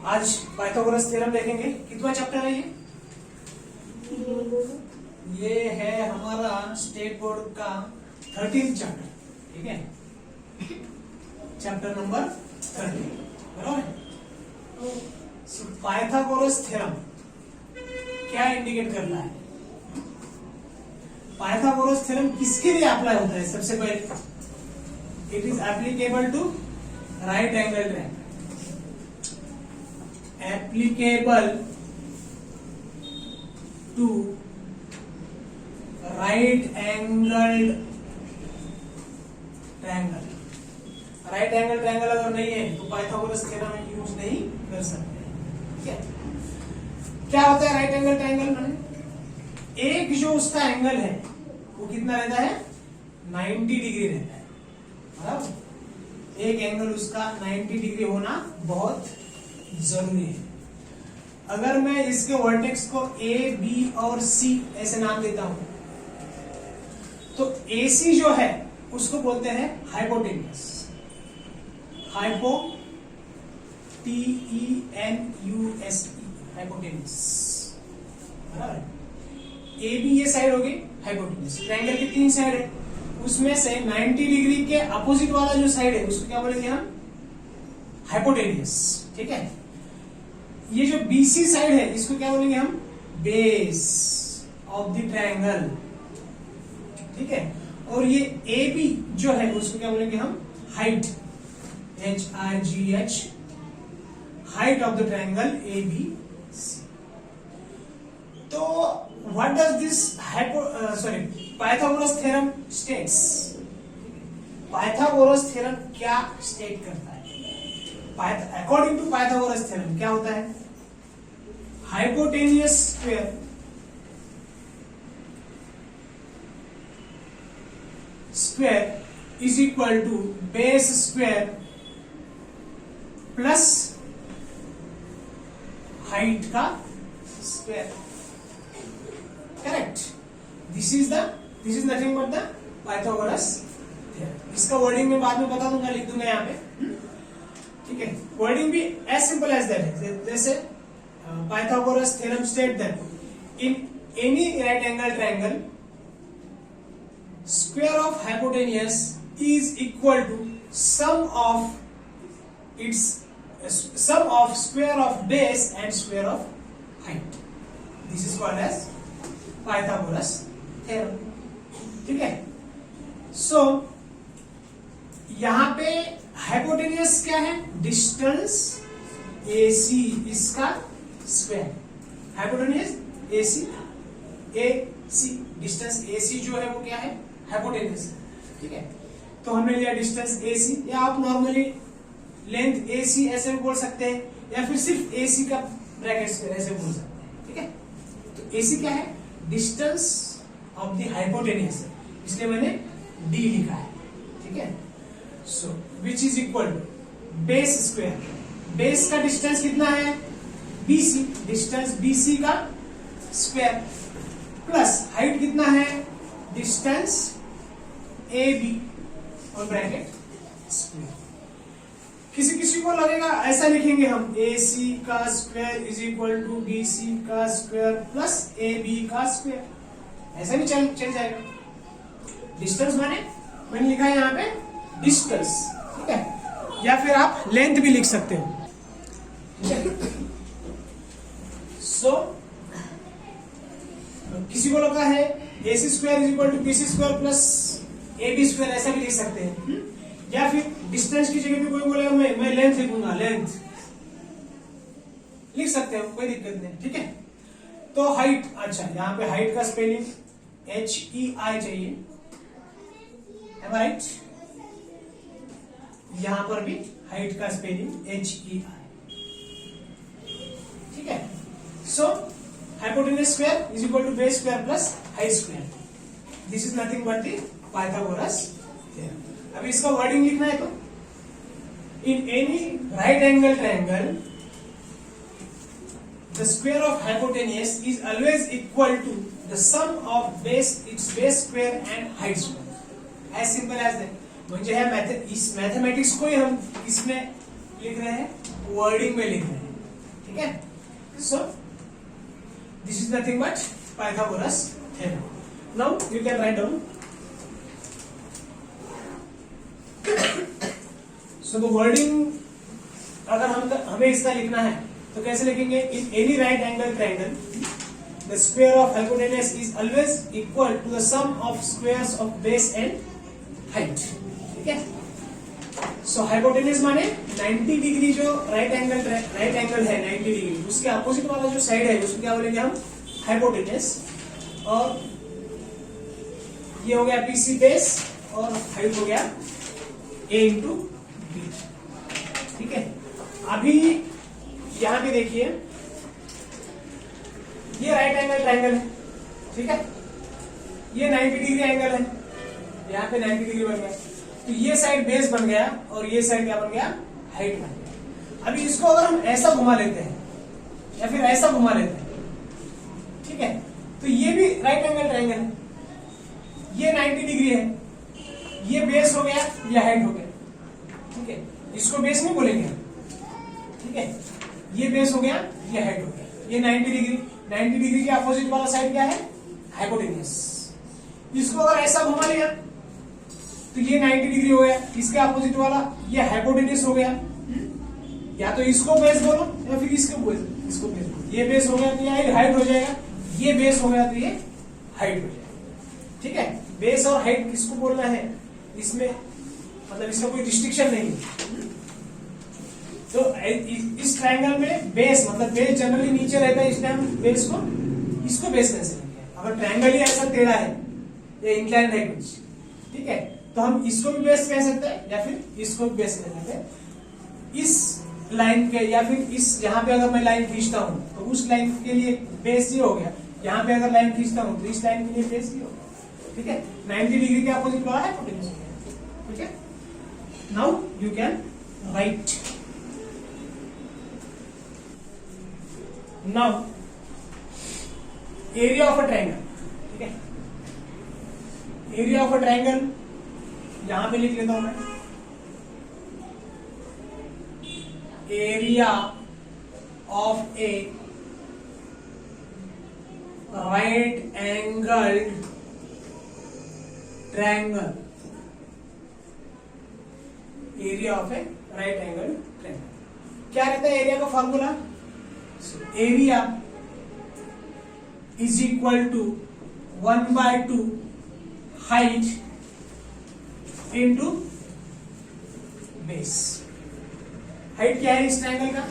आज Pythagoras theorem देखेंगे। कितना चैप्टर है ये है हमारा स्टेट बोर्ड का 13th चैप्टर। ठीक है, चैप्टर नंबर 13 बराबर है। पाइथागोरस थ्योरम क्या इंडिकेट करता है? पाइथागोरस थ्योरम किसके लिए अप्लाई होता है? सबसे पहले it is applicable to right angle triangle, applicable to right angle triangle. Right angle triangle अगर नहीं है तो पाइथागोरस थ्योरम यूज नहीं कर सकते। ठीक है, क्या होता है राइट एंगल ट्रायंगल? एक जो उसका एंगल है वो कितना रहता है? 90 डिग्री रहता है। बराबर, एक एंगल उसका 90 डिग्री होना बहुत जरूरी है। अगर मैं इसके वर्टेक्स को ए, बी और सी ऐसे नाम देता हूं तो AC जो है उसको बोलते हैं हाइपोटेन्यूस। हाइपोटेन्यूस, बराबर। AB ये साइड होगी हाइपोटेन्यूस। ट्रायंगल की 3 साइड है, उसमें से 90 डिग्री के अपोजिट वाला जो साइड है उसको क्या बोलेंगे हम? हाइपोटेन्यूस। ठीक है, ये जो BC साइड है इसको क्या बोलेंगे हम? Base of the triangle. ठीक है, और ये AB जो है उसको क्या बोलेंगे हम? Height, HIGH, height of the triangle ABC। तो what does this Pythagoras theorem states? Pythagoras theorem क्या स्टेट करता है? अकॉर्डिंग टू पाइथागोरस थ्योरम क्या होता है? Hypotenuse square is equal to base square plus height का square. Correct, this is nothing but the Pythagoras theorem. इसका wording में बाद में बता दूंगा, लिख दूंगा यहाँ पे। ठीक है, वर्डिंग भी एज सिंपल एज दैट है। जैसे Pythagoras theorem state that in any right angle triangle square of hypotenuse is equal to sum of square of base and square of height. This is called as Pythagoras theorem. ठीक है, so यहां पे hypotenuse क्या है? Distance AC इसका square. hypotenuse AC distance AC जो है वो क्या है? हाइपोटेन्यूस। ठीक है, तो हमने लिया डिस्टेंस AC, या आप नॉर्मली लेंथ AC ऐसे भी बोल सकते हैं, या फिर सिर्फ AC का ब्रैकेट्स में ऐसे बोल सकते हैं। ठीक है, तो AC क्या है? डिस्टेंस ऑफ द हाइपोटेन्यूस, इसलिए मैंने D लिखा है। ठीक है, so which is equal to base square. Base का डिस्टेंस कितना है? BC, डिस्टेंस BC का स्क्वायर प्लस हाइट कितना है? डिस्टेंस AB और ब्रैकेट स्क्वायर। किसी को लगेगा ऐसा लिखेंगे हम, AC का square is equal to BC का स्क्वायर प्लस AB का स्क्वायर, ऐसा भी चल जाएगा। डिस्टेंस मैंने लिखा है यहाँ पे डिस्टेंस। ठीक है, या फिर आप लेंथ भी लिख सकते हो। सो किसी को लगा है AC square is equal to BC square plus AB square, ऐसा भी लिख सकते हैं। या फिर डिस्टेंस की जगह पे कोई बोलेगा मैं लेंथ लिखूंगा, लेंथ लिख सकते हो, कोई दिक्कत नहीं। ठीक है, तो हाइट, अच्छा यहाँ पे हाइट का स्पेलिंग HEI चाहिए, राइट? यहां पर भी हाइट का स्पेलिंग HEI। ठीक है, सो hypotenuse square is equal to base square plus height square. This is nothing but the Pythagoras theorem. अभी इसका वर्डिंग लिखना है तो in any right angle triangle the square of hypotenuse is always equal to the sum of its base square and height square. As simple as that. म्हणजे ह्या इस mathematics को ही हम इसमें लिख रहे हैं, वर्डिंग में लिख रहे हैं। ठीक है। So this is nothing but Pythagoras theorem. Now you can write down. So the wording अगर हमें इसका लिखना है तो कैसे लिखेंगे? In any right angle triangle the square of hypotenuse is always equal to the sum of squares of base and height. ठीक है. सो हाइपोटेनस माने 90 डिग्री जो राइट एंगल है 90 डिग्री, उसके अपोजिट वाला जो साइड है उसको क्या बोलेंगे हम? हाइपोटेनस. और ये हो गया BC बेस और हाइट हो गया A इंटू बी. ठीक है. अभी यहां पे देखिए ये राइट एंगल ट्रायंगल है. ठीक है. ये 90 डिग्री एंगल है, यहाँ पे 90 डिग्री बन गया. तो ये साइड बेस बन गया और ये साइड क्या बन गया? हाइट बन गया. अभी इसको अगर हम ऐसा घुमा लेते हैं या फिर ऐसा घुमा लेते हैं, ठीक है, तो ये भी राइट एंगल ट्रायंगल है. ये 90 डिग्री है, ये बेस हो गया, ये हाइट हो गया. ठीक है. इसको बेस नहीं बोलेंगे हम. ठीक है. ये बेस हो गया, ये हाइट हो गया. ये 90 डिग्री के अपोजिट वाला साइड क्या है? हाइपोटेनस. इसको अगर ऐसा घुमा लिया तो ये 90 डिग्री हो गया, इसके अपोजिट वाला ये हाइपोटेनस हो गया. या तो इसको बेस बोलो या फिर इसको बेस बोलो. ये बेस हो गया तो ये हाइट हो जाएगा, ये बेस हो गया तो ये हाइट हो जाएगा. ठीक है. बेस और हाइट किसको बोलना है इसमें, मतलब इसका कोई रिस्ट्रिक्शन नहीं है. तो इस ट्रायंगल में बेस मतलब बेस जनरली नीचे रहता है, इसलिए हम बेस को इसको बेस कैसे लेंगे? अगर ट्रायंगल ही ऐसा टेढ़ा है या इंक्लाइंड है कुछ, ठीक है, तो हम इसको भी बेस कह सकते हैं या फिर इसको भी बेस कह सकते हैं. इस लाइन के या फिर इस यहाँ पे अगर मैं लाइन खींचता हूं तो उस लाइन के लिए बेस ये हो गया. यहाँ पे अगर लाइन खींचता हूं तो इस लाइन के लिए बेस ये हो गया. ठीक है. 90 डिग्री के अपोजिट वाला है हाइपोटेनस. ठीक है. Now you can right. Now area of a triangle. ठीक है. एरिया ऑफ अ ट्रायंगल यहां पे लिख लेता हूं मैं. Area of a right angled triangle. Area of a right angle triangle क्या रहता है? एरिया का formula area is equal to 1/2 height into base. Height क्या है इस ट्रायंगल का?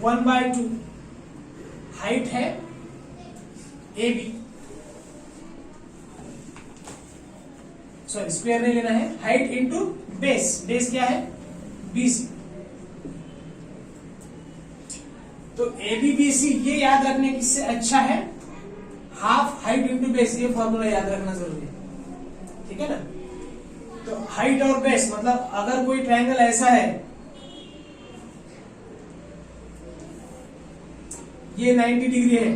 1/2 हाइट है AB. सॉरी स्क्वायर नहीं लेना है. Height into base. बेस क्या है? BC. तो ABBC ये याद रखने किससे अच्छा है? Half height into base. ये फॉर्मूला याद रखना जरूरी है. ठीक है ना. तो हाइट और बेस मतलब अगर कोई ट्रायंगल ऐसा है, ये 90 डिग्री है,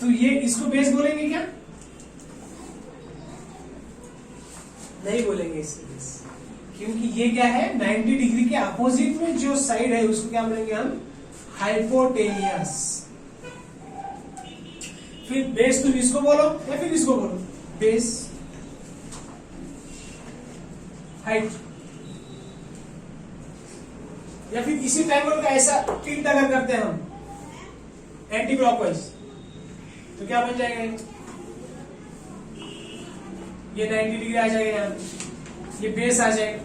तो ये इसको बेस बोलेंगे क्या? नहीं बोलेंगे इसको बेस, क्योंकि ये क्या है? 90 डिग्री के अपोजिट में जो साइड है उसको क्या बोलेंगे हम? हाइपोटेनियस. फिर बेस तुम इसको बोलो या फिर इसको बोलो. Base height. या फिर इसी ट्रायंगल का ऐसा टिल्ट अगर करते हैं हम एंटी क्लॉकवाइज तो क्या बन जाएगा? ये 90 डिग्री आ जाएगा, यहाँ ये बेस आ जाएगा,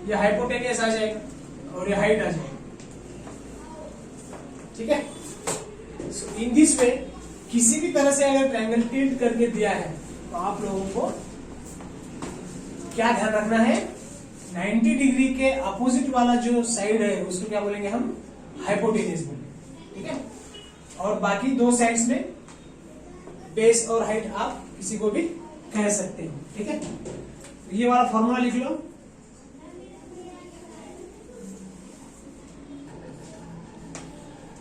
ये हाइपोटेनियस आ जाएगा और ये हाइट आ जाएगा. ठीक है. सो इन दिस वे किसी भी तरह से अगर ट्रायंगल टिल्ट करके दिया है तो आप लोगों को क्या ध्यान रखना है? 90 डिग्री के अपोजिट वाला जो साइड है उसको क्या बोलेंगे हम? हाइपोटेनियस बोलेंगे. ठीक है. और बाकी दो साइड्स में बेस और हाइट आप किसी को भी कह सकते हो. ठीक है. ये वाला फॉर्मूला लिख लो.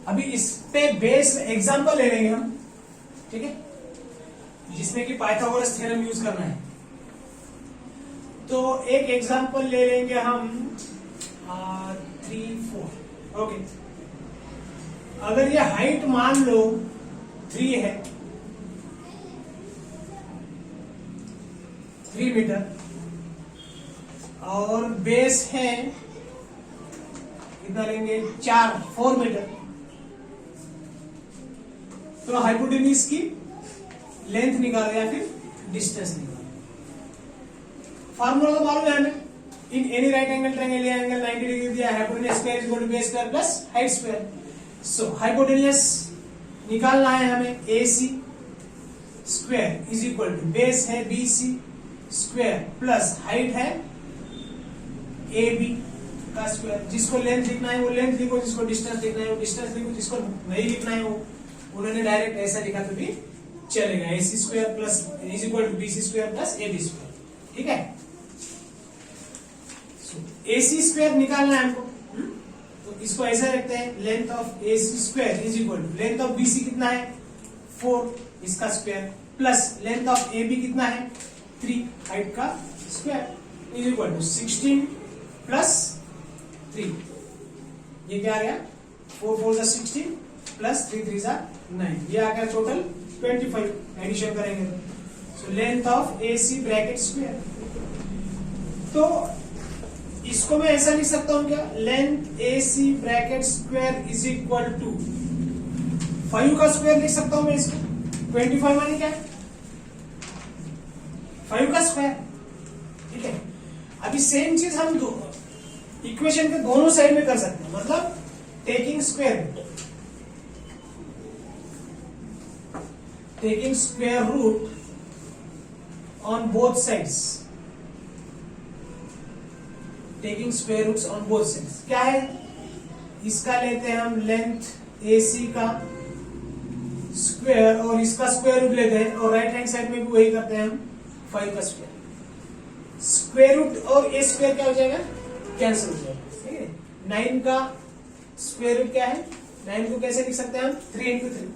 अभी इस पे बेस एग्जांपल ले लेंगे हम. ठीक है. जिसमें कि पाइथागोरस थ्योरम यूज करना है. तो एक एग्जांपल ले लेंगे हम 3 4। ओके, अगर ये हाइट मान लो 3 है, 3 मीटर, और बेस है कितना लेंगे 4 मीटर, तो हाइपोटेन्यूज की लेंथ निकालो या फिर डिस्टेंस निकालो। फार्मूला तो मालूम है हमें, in any right angle triangle या एंगल 90 डिग्री दिया, hypotenuse square is equal to base square plus height square. So hypotenuse निकालना है हमें, AC square is equal to base है BC स्क्वायर प्लस हाइट है AB का स्क्वायर। जिसको length लिखना है वो लेंथ लिखो, जिसको डिस्टेंस लिखना है वो डिस्टेंस लिखो, जिसको नहीं लिखना है वो उन्होंने डायरेक्ट ऐसा लिखा तो भी चलेगा, AC square plus is equal to BC square plus AB square. ठीक है, AC स्क्वायर निकालना है हमको, तो इसको ऐसा रखते हैं, length of AC square is equal to length of BC कितना है 4 इसका square plus length of AB कितना है 3 हाइट का square is equal to 16 plus 3। ये क्या आ गया 4 4 जा 16 प्लस 3 3 जा 9, ये आ गया टोटल 25। एडिशन करेंगे तो length of AC bracket square, तो इसको मैं ऐसा लिख सकता हूं क्या, length AC bracket square is equal to 5 का स्क्वायर लिख सकता हूं मैं इसको। 25 माने क्या, 5 का स्क्वायर। ठीक है, अभी सेम चीज हम इक्वेशन के दोनों साइड में कर सकते हैं, मतलब taking square root on both sides, taking square roots on both sides. क्या है, इसका लेते हैं हम लेंथ AC का स्क्वायर और इसका स्क्वायर रूट लेते हैं, और राइट हैंड साइड में भी वही करते हैं हम 5 का स्क्वायर। स्क्वायर रूट और A स्क्वायर क्या हो जाएगा, कैंसिल हो जाएगा। ठीक है, 9 का स्क्वायर रूट क्या है, 9 को कैसे लिख सकते हैं हम 3 इंटू 3।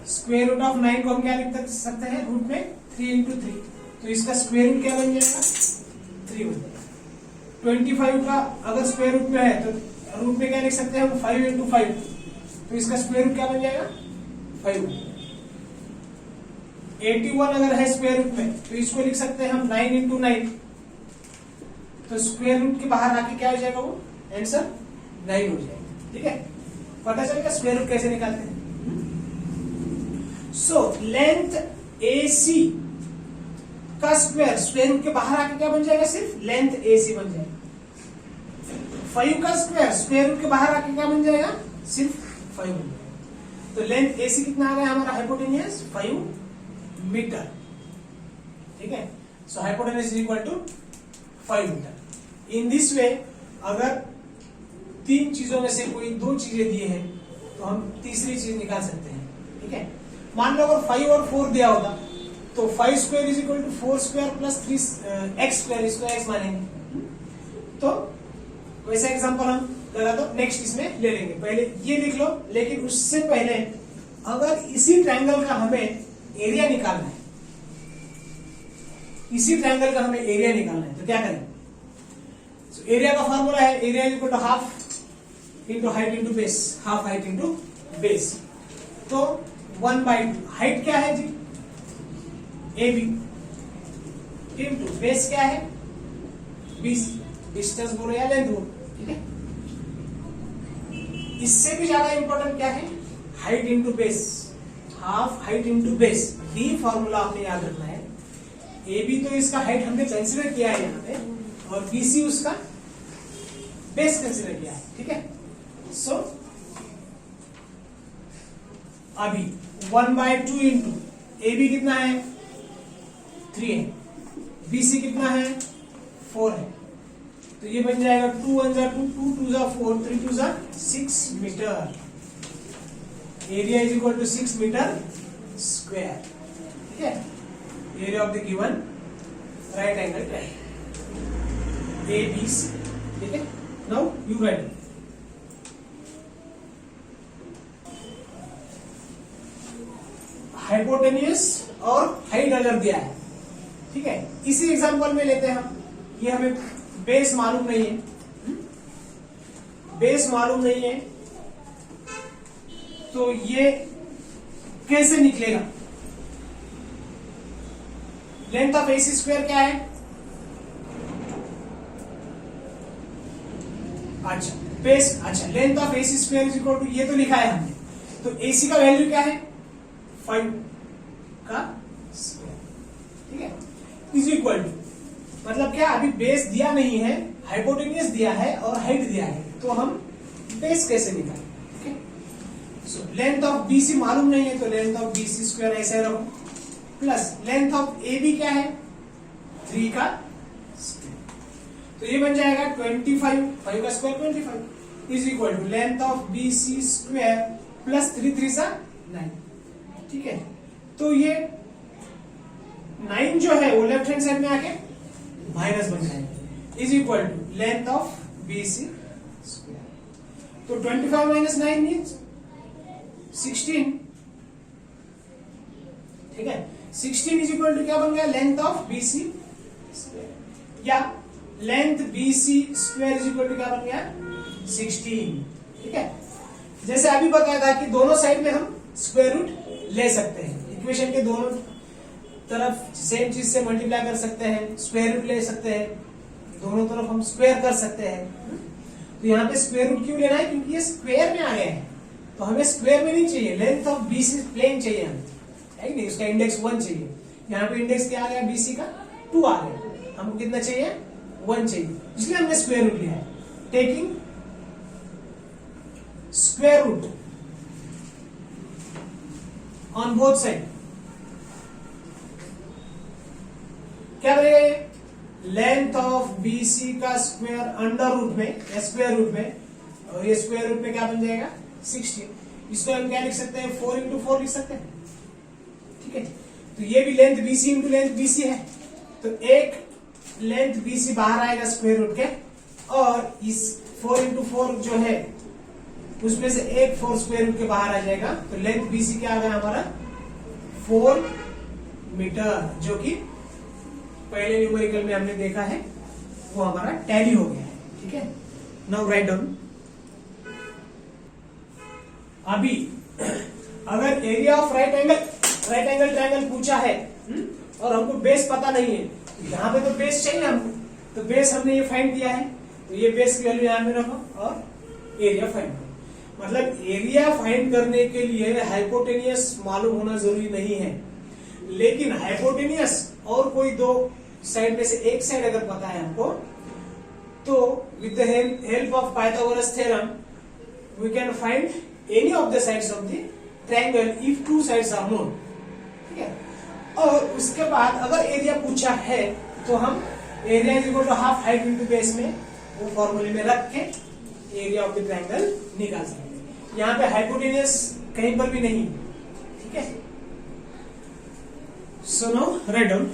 स्क्वायर रूट ऑफ 9 को हम क्या लिख सकते हैं रूट में 3 इंटू 3, तो इसका स्क्वायर रूट क्या बन जाएगा 3 बन जाएगा। 25 का अगर स्क्वायर रूट में है तो रूट में क्या लिख सकते हैं हम 5 इंटू 5, तो इसका स्क्वायर रूट क्या बन जाएगा 5। 81 अगर है स्क्वायर रूट में तो इसको लिख सकते हैं हम 9 इंटू 9, तो स्क्वायर रूट के बाहर आके क्या हो जाएगा, वो आंसर 9 हो जाएगा। ठीक है, पता चलेगा स्क्वायर रूट कैसे निकालते हैं। सो लेंथ AC का स्क्वायर रूट के बाहर आके क्या बन जाएगा, सिर्फ लेंथ AC बन जाएगा। 5 का स्क्वायर रूट के बाहर आके क्या बन जाएगा, सिर्फ 5 बन जाएगा। तो लेंथ AC कितना आ रहा है हमारा, हाइपोटेन्यूज 5 मीटर। ठीक है, so hypotenuse is equal to 5 मीटर। इन दिस वे अगर 3 चीजों में से कोई 2 चीजें दी है तो हम तीसरी चीज निकाल सकते हैं। ठीक है, मान लो अगर 5 और 4 दिया होता तो 5 square is equal to 4 square plus 3x square, इसको x मानेंगे। तो वैसा एग्जांपल हम लगा दो, नेक्स्ट इसमें ले लेंगे। पहले ये लिख लो, लेकिन उससे पहले अगर इसी ट्रायंगल का हमें एरिया निकालना है, इसी ट्रायंगल का हमें एरिया निकालना है, तो क्या करें। एरिया का फॉर्मूला है, area is equal to half into height into base, half height into base. तो 1/2 हाइट क्या है जी AB इंटू बेस क्या है BC, डिस्टेंस बोलो या लेंथ बोलो। ठीक है, इससे भी ज्यादा इंपॉर्टेंट क्या है, height into base, half height into base. ये फॉर्मूला आपने याद रखना है। AB तो इसका हाइट हमने कंसिडर किया है यहाँ पे, और BC उसका बेस कंसिडर किया है। ठीक है, सो अभी 1/2 इंटू AB कितना है 3 है, BC कितना है 4 है, तो ये बन जाएगा 2 1 जा 2, 2 2 जा 4, 3 2 जा 6 meter. Area is equal to 6 meter square. ठीक है, area of the given right angle triangle ABC। ठीक है, नाउ यू राइट। हाइपोटेन्यूज और हाइट अगर दिया है, ठीक है, इसी एग्जांपल में लेते हैं हम। ये हमें बेस मालूम नहीं है, बेस मालूम नहीं है तो ये कैसे निकलेगा? लेंथ ऑफ AC स्क्वायर क्या है? अच्छा बेस, अच्छा length of AC square is equal to, ये तो लिखा है हमने, तो AC का वैल्यू क्या है? 5 का स्क्वायर, ठीक है, इज इक्वल टू, मतलब क्या, अभी बेस दिया नहीं है, हाइपोटेन्यूज दिया है और हाइट दिया है, तो हम बेस कैसे निकालें? ठीक है, सो लेंथ ऑफ BC मालूम नहीं है तो लेंथ ऑफ BC स्क्वायर ऐसे रखो, प्लस लेंथ ऑफ AB क्या है? 3 का स्क्वायर, तो ये बन जाएगा 25, 5 का square 25 is equal to length of BC square plus 3 3 सा 9, ठीक है, तो ये 9 जो है वो लेफ्ट हैंड साइड में आके माइनस बन जाएगा, is equal to length of BC square, तो 25 माइनस 9 मीन्स 16, ठीक है, 16 इज इक्वल टू क्या बन गया? लेंथ ऑफ BC स्क्वायर, या length BC square is equal to क्या बन गया? 16, ठीक है, जैसे अभी बताया था कि दोनों साइड में हम स्क्वायर रूट ले सकते हैं, इक्वेशन के दोनों तरफ सेम चीज से मल्टीप्लाई कर सकते हैं, स्क्वायर रूट ले सकते हैं, दोनों तरफ हम स्क्वायर कर सकते हैं, तो यहाँ पे स्क्वायर रूट क्यों लेना है? क्योंकि ये स्क्वायर में आ गया है, तो हमें स्क्वायर में नहीं चाहिए, लेंथ ऑफ BC प्लेन चाहिए हमें, है कि नहीं, उसका इंडेक्स 1 चाहिए, यहाँ पे इंडेक्स क्या आ गया? BC का 2 आ गया, हमको कितना चाहिए? 1 चाहिए, इसलिए हमने स्क्वायर रूट लिया है, taking square root on both side, क्या बनेगा ये? लेंथ ऑफ BC का स्क्वायर अंडर रूट में या स्क्वायर रूट में, और ये स्क्वायर रूट में क्या बन जाएगा? 16, इसको हम क्या लिख सकते हैं? 4 इंटू 4 लिख सकते हैं, ठीक है, तो ये भी length BC into length BC है, तो एक लेंथ BC बाहर आएगा स्क्वायर रूट के, और इस 4 इंटू 4 जो है उसमें से एक 4 स्क्वायर रूट के बाहर आ जाएगा, तो लेंथ BC क्या आ गया हमारा? 4 मीटर, जो कि पहले न्यूमेरिकल में हमने देखा है, वो हमारा टैली हो गया है, ठीक है, नाउ राइट डाउन। अभी अगर area of right angle triangle पूछा है और हमको बेस पता नहीं है, यहाँ पे तो बेस चाहिए हमको, तो बेस हमने ये फाइंड किया है, तो ये बेस की वैल्यू यहाँ पे रखो और एरिया फाइंड करो, मतलब एरिया फाइंड करने के लिए हाइपोटेनियस मालूम होना जरूरी नहीं है, लेकिन हाइपोटेनियस और कोई दो साइड में से एक साइड अगर पता है हमको, तो with the help of Pythagoras theorem we can find any of the sides of the triangle if 2 sides are known, ठीक है, और उसके बाद अगर एरिया पूछा है तो हम area is equal to half height into base में वो फॉर्मूले में रख के एरिया ऑफ द ट्रायंगल निकाल सकते हैं, यहाँ पे हाइपोटेनियस कहीं पर भी नहीं, ठीक है, सो नाउ राइट डाउन।